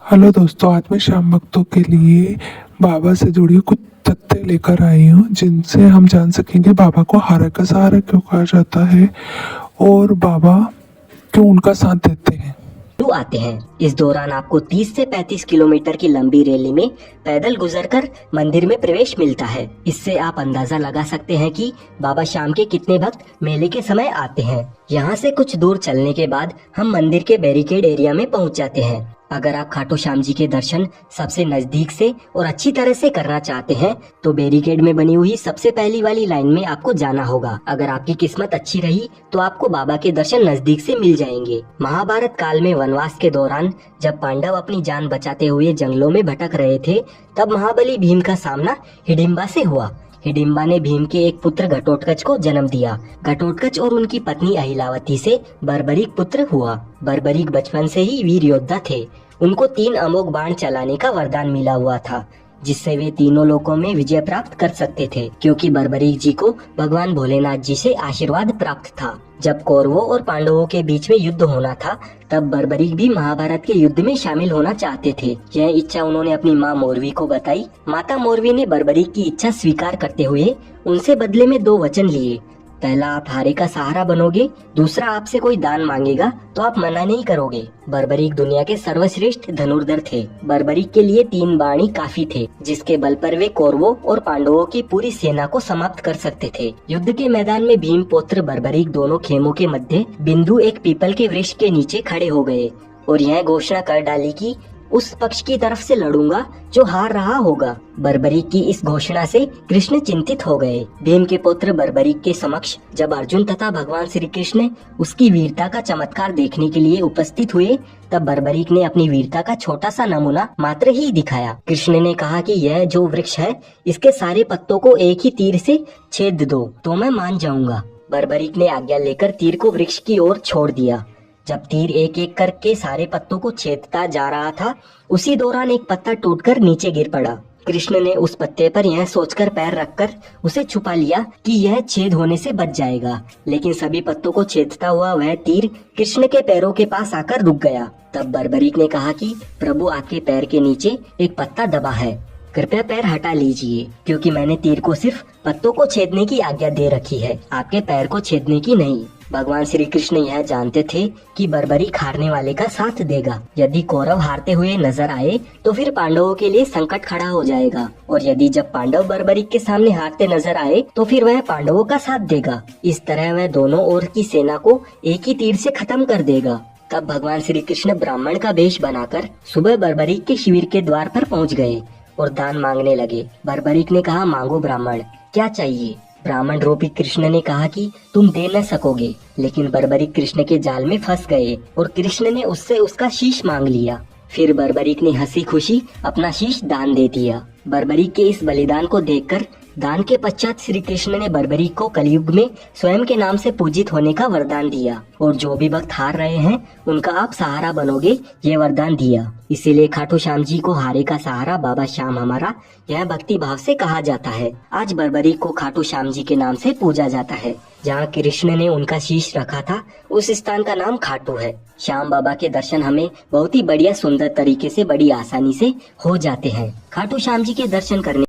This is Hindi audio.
हेलो दोस्तों, आज मैं शाम भक्तों के लिए बाबा से जुड़ी कुछ तथ्य लेकर आई हूँ जिनसे हम जान सकेंगे बाबा को हारा का सहारा क्यों कहा जाता है और बाबा क्यों उनका साथ देते हैं। आते हैं। इस दौरान आपको 30 से 35 किलोमीटर की लंबी रैली में पैदल गुजरकर मंदिर में प्रवेश मिलता है। इससे आप अंदाजा लगा सकते हैं कि बाबा शाम के कितने भक्त मेले के समय आते हैं। यहाँ से कुछ दूर चलने के बाद हम मंदिर के बैरिकेड एरिया में पहुँच जाते हैं। अगर आप खाटू श्याम जी के दर्शन सबसे नजदीक से और अच्छी तरह से करना चाहते हैं तो बैरिकेड में बनी हुई सबसे पहली वाली लाइन में आपको जाना होगा। अगर आपकी किस्मत अच्छी रही तो आपको बाबा के दर्शन नजदीक से मिल जाएंगे। महाभारत काल में वनवास के दौरान जब पांडव अपनी जान बचाते हुए जंगलों में भटक रहे थे, तब महाबली भीम का सामना हिडिंबा से हुआ। हिडिंबा ने भीम के एक पुत्र घटोत्कच को जन्म दिया। घटोत्कच और उनकी पत्नी अहिलावती से बर्बरीक पुत्र हुआ। बर्बरीक बचपन से ही वीर योद्धा थे। उनको 3 अमोघ बाण चलाने का वरदान मिला हुआ था, जिससे वे तीनों लोकों में विजय प्राप्त कर सकते थे, क्योंकि बर्बरीक जी को भगवान भोलेनाथ जी से आशीर्वाद प्राप्त था। जब कौरवों और पांडवों के बीच में युद्ध होना था, तब बर्बरीक भी महाभारत के युद्ध में शामिल होना चाहते थे। यह इच्छा उन्होंने अपनी माँ मोरवी को बताई। माता मोरवी ने बर्बरीक की इच्छा स्वीकार करते हुए उनसे बदले में 2 वचन लिए। पहला, आप हारे का सहारा बनोगे। दूसरा, आपसे कोई दान मांगेगा तो आप मना नहीं करोगे। बर्बरीक दुनिया के सर्वश्रेष्ठ धनुर्धर थे। बर्बरीक के लिए 3 बाण ही काफी थे, जिसके बल पर वे कौरवों और पांडवों की पूरी सेना को समाप्त कर सकते थे। युद्ध के मैदान में भीम पौत्र बर्बरीक दोनों खेमों के मध्य बिंदु एक पीपल के वृक्ष के नीचे खड़े हो गए और यह घोषणा कर डाली कि उस पक्ष की तरफ से लड़ूंगा जो हार रहा होगा। बर्बरीक की इस घोषणा से कृष्ण चिंतित हो गए। भीम के पुत्र बर्बरीक के समक्ष जब अर्जुन तथा भगवान श्री कृष्ण उसकी वीरता का चमत्कार देखने के लिए उपस्थित हुए, तब बर्बरीक ने अपनी वीरता का छोटा सा नमूना मात्र ही दिखाया। कृष्ण ने कहा कि यह जो वृक्ष है, इसके सारे पत्तों को एक ही तीर से छेद दो तो मैं मान जाऊंगा। बर्बरीक ने आज्ञा लेकर तीर को वृक्ष की ओर छोड़ दिया। जब तीर एक एक करके सारे पत्तों को छेदता जा रहा था, उसी दौरान एक पत्ता टूटकर नीचे गिर पड़ा। कृष्ण ने उस पत्ते पर यह सोचकर पैर रखकर उसे छुपा लिया कि यह छेद होने से बच जाएगा, लेकिन सभी पत्तों को छेदता हुआ वह तीर कृष्ण के पैरों के पास आकर रुक गया। तब बर्बरीक ने कहा कि प्रभु, आपके पैर के नीचे एक पत्ता दबा है, कृपया पैर हटा लीजिए, क्योंकि मैंने तीर को सिर्फ पत्तों को छेदने की आज्ञा दे रखी है, आपके पैर को छेदने की नहीं। भगवान श्री कृष्ण यह जानते थे कि बर्बरीक हारने वाले का साथ देगा। यदि कौरव हारते हुए नजर आए तो फिर पांडवों के लिए संकट खड़ा हो जाएगा, और यदि जब पांडव बर्बरीक के सामने हारते नजर आए तो फिर वह पांडवों का साथ देगा। इस तरह वह दोनों ओर की सेना को एक ही तीर से खत्म कर देगा। तब भगवान श्री कृष्ण ब्राह्मण का वेश बनाकर सुबह बर्बरीक के शिविर के द्वार पर पहुँच गए और दान मांगने लगे। बर्बरीक ने कहा, मांगो ब्राह्मण, क्या चाहिए। ब्राह्मण रूपी कृष्ण ने कहा कि तुम दे न सकोगे, लेकिन बर्बरीक कृष्ण के जाल में फंस गए और कृष्ण ने उससे उसका शीश मांग लिया। फिर बर्बरीक ने हंसी खुशी अपना शीश दान दे दिया। बर्बरीक के इस बलिदान को देखकर दान के पश्चात श्री कृष्ण ने बर्बरीक को कलयुग में स्वयं के नाम से पूजित होने का वरदान दिया, और जो भी भक्त हार रहे हैं उनका आप सहारा बनोगे, ये वरदान दिया। इसीलिए खाटू श्याम जी को हारे का सहारा बाबा श्याम हमारा, यह भक्ति भाव से कहा जाता है। आज बर्बरीक को खाटू श्याम जी के नाम से पूजा जाता है। जहाँ कृष्ण ने उनका शीश रखा था, उस स्थान का नाम खाटू है। श्याम बाबा के दर्शन हमें बहुत ही बढ़िया सुंदर तरीके से बड़ी आसानी से हो जाते हैं। खाटू श्याम जी के दर्शन करने